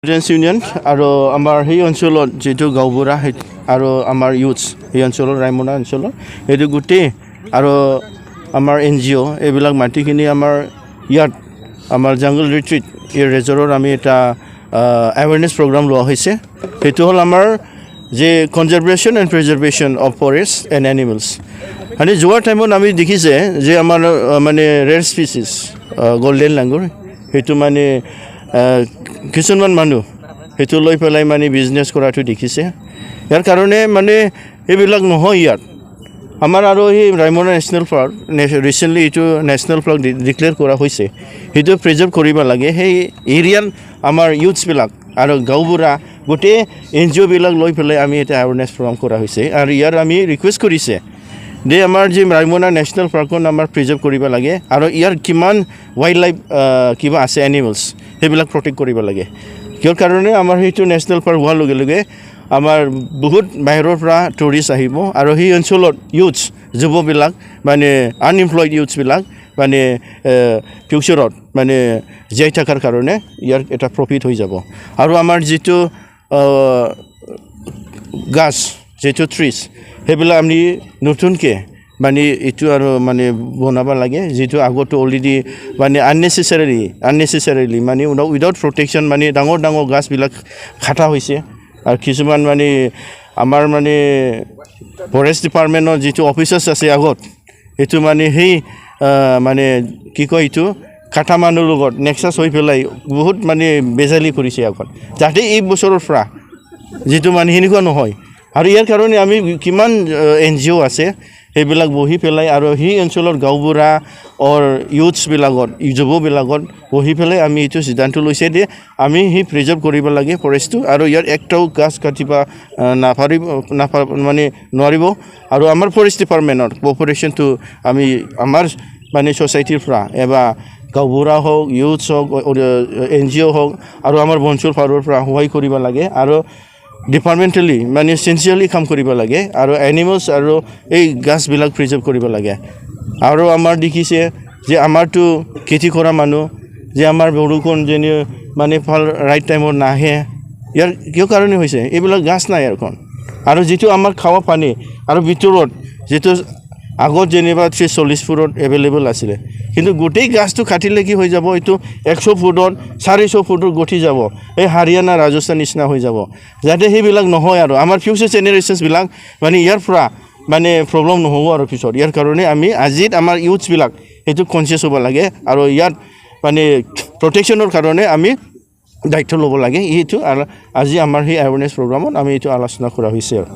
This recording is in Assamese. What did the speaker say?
ষ্টুডেণ্টছ ইউনিয়ন আৰু আমাৰ সেই অঞ্চলত যিটো গাঁওবুঢ়া আৰু আমাৰ ইউথছ সেই অঞ্চলৰ ৰায়মনা অঞ্চলৰ সেইটো গোটেই আৰু আমাৰ NGO এইবিলাক মাটিখিনি আমাৰ ইয়াত আমাৰ জংগল ৰিট্ৰিট এই ৰেজৰ্টৰ আমি এটা এৱাৰনেছ প্ৰগ্ৰাম লোৱা হৈছে সেইটো হ'ল আমাৰ যে conservation and preservation of forest and animals মানে যোৱাৰ টাইমত আমি দেখিছে যে আমাৰ মানে ৰেয়াৰ স্পিচিছ গল্ডেন লাংগুৰ সেইটো মানে কিছুমান মানুহ সেইটো লৈ পেলাই মানে বিজনেছ কৰাটো দেখিছে ইয়াৰ কাৰণে মানে এইবিলাক নহয় ইয়াত আমাৰ আৰু এই ৰায়মনা নেশ্যনেল পাৰ্ক ৰিচেণ্টলি এইটো নেশ্যনেল পাৰ্ক ডিক্লেয়াৰ কৰা হৈছে সেইটো প্ৰিজাৰ্ভ কৰিব লাগে সেই এৰিয়াত আমাৰ ইউথছবিলাক আৰু গাঁওবুঢ়া গোটেই NGO বিলাক লৈ পেলাই আমি এটা এৱাৰনেছ প্ৰগ্ৰাম কৰা হৈছে আৰু ইয়াৰ আমি ৰিকুৱেষ্ট কৰিছে যে আমাৰ যে ৰায়মনা নেশ্যনেল পাৰ্কখন আমাৰ প্ৰিজাৰ্ভ কৰিব লাগে আৰু ইয়াৰ কিমান ৱাইল্ড লাইফ কিবা আছে এনিমেলছ সেইবিলাক প্ৰটেক্ট কৰিব লাগে কিয় কাৰণে আমাৰ সেইটো নেশ্যনেল পাৰ্ক হোৱাৰ লগে লগে আমাৰ বহুত বাহিৰৰ পৰা টুৰিষ্ট আহিব আৰু সেই অঞ্চলত ইউথছ যুৱবিলাক মানে আনএমপ্লয়ড ইউথছবিলাক মানে ফিউচাৰত মানে জীয়াই থকাৰ কাৰণে ইয়াৰ এটা প্ৰফিট হৈ যাব আৰু আমাৰ যিটো গাছ যিটো ট্ৰিজ সেইবিলাক আমি নতুনকৈ মানে এইটো আৰু মানে বনাব লাগে যিটো আগতো অলৰেডি মানে আননেচেচাৰিলি মানে উইদাউট প্ৰটেকশ্যন মানে ডাঙৰ ডাঙৰ গাছবিলাক কাটা হৈছে আৰু কিছুমান মানে আমাৰ মানে ফৰেষ্ট ডিপাৰ্টমেণ্টৰ যিটো অফিচাৰ্ছ আছে আগত এইটো মানে সেই মানে কি কয় এইটো কাটা মানুহৰ লগত নেক্সাছ হৈ পেলাই বহুত মানে বেজালি কৰিছে আগত যাতে এই বছৰৰ পৰা যিটো মানে সেনেকুৱা নহয় আৰু ইয়াৰ কাৰণে আমি কিমান NGO আছে সেইবিলাক বহি পেলাই আৰু সেই অঞ্চলৰ গাঁওবুঢ়া অৰ ইউথছবিলাকত যুৱবিলাকত বহি পেলাই আমি এইটো সিদ্ধান্ত লৈছে যে আমি সেই প্ৰিজাৰ্ভ কৰিব লাগে ফৰেষ্টটো আৰু ইয়াৰ একটাও গাছ কাটিব মানে নোৱাৰিব আৰু আমাৰ ফৰেষ্ট ডিপাৰ্টমেণ্টৰ কোঅপাৰেশ্যনটো আমি আমাৰ মানে ছ'চাইটিৰ পৰা এবা গাঁওবুঢ়া হওক ইউথছ হওক NGO হওক আৰু আমাৰ বনচুৰ ফালৰ পৰা সহায় কৰিব লাগে আৰু ডিপাৰ্টমেণ্টেলি মানে চিনচিয়াৰলি কাম কৰিব লাগে আৰু এনিমেলছ আৰু এই গাছবিলাক প্ৰিজাৰ্ভ কৰিব লাগে আৰু আমাৰ দেখিছে যে আমাৰতো খেতি কৰা মানুহ যে আমাৰ বৰষুণ যেনে মানে ভাল ৰাইট টাইমত নাহে ইয়াৰ কিয় কাৰণে হৈছে এইবিলাক গাছ নাই ইয়াৰখন আৰু যিটো আমাৰ খোৱা পানী আৰু ভিতৰত যিটো আগত যেনিবা 30-40 ফুটত এভেইলেবল আছিলে কিন্তু গোটেই গাছটো কাটিলে কি হৈ যাব এইটো 100 ফুটত 400 ফুটত গঠি যাব এই হাৰিয়ানা ৰাজস্থান নিচিনা হৈ যাব যাতে সেইবিলাক নহয় আৰু আমাৰ ফিউচাৰ জেনেৰেশ্যনছবিলাক মানে ইয়াৰ পৰা মানে প্ৰব্লেম নহ'ব আৰু পিছত ইয়াৰ কাৰণে আমি আজিত আমাৰ ইউথছবিলাক সেইটো কনচিয়াছ হ'ব লাগে আৰু ইয়াত মানে প্ৰটেকশ্যনৰ কাৰণে আমি দায়িত্ব ল'ব লাগে এইটো আৰু আজি আমাৰ সেই এৱাৰনেছ প্ৰগ্ৰামত আমি এইটো আলোচনা কৰা হৈছে আৰু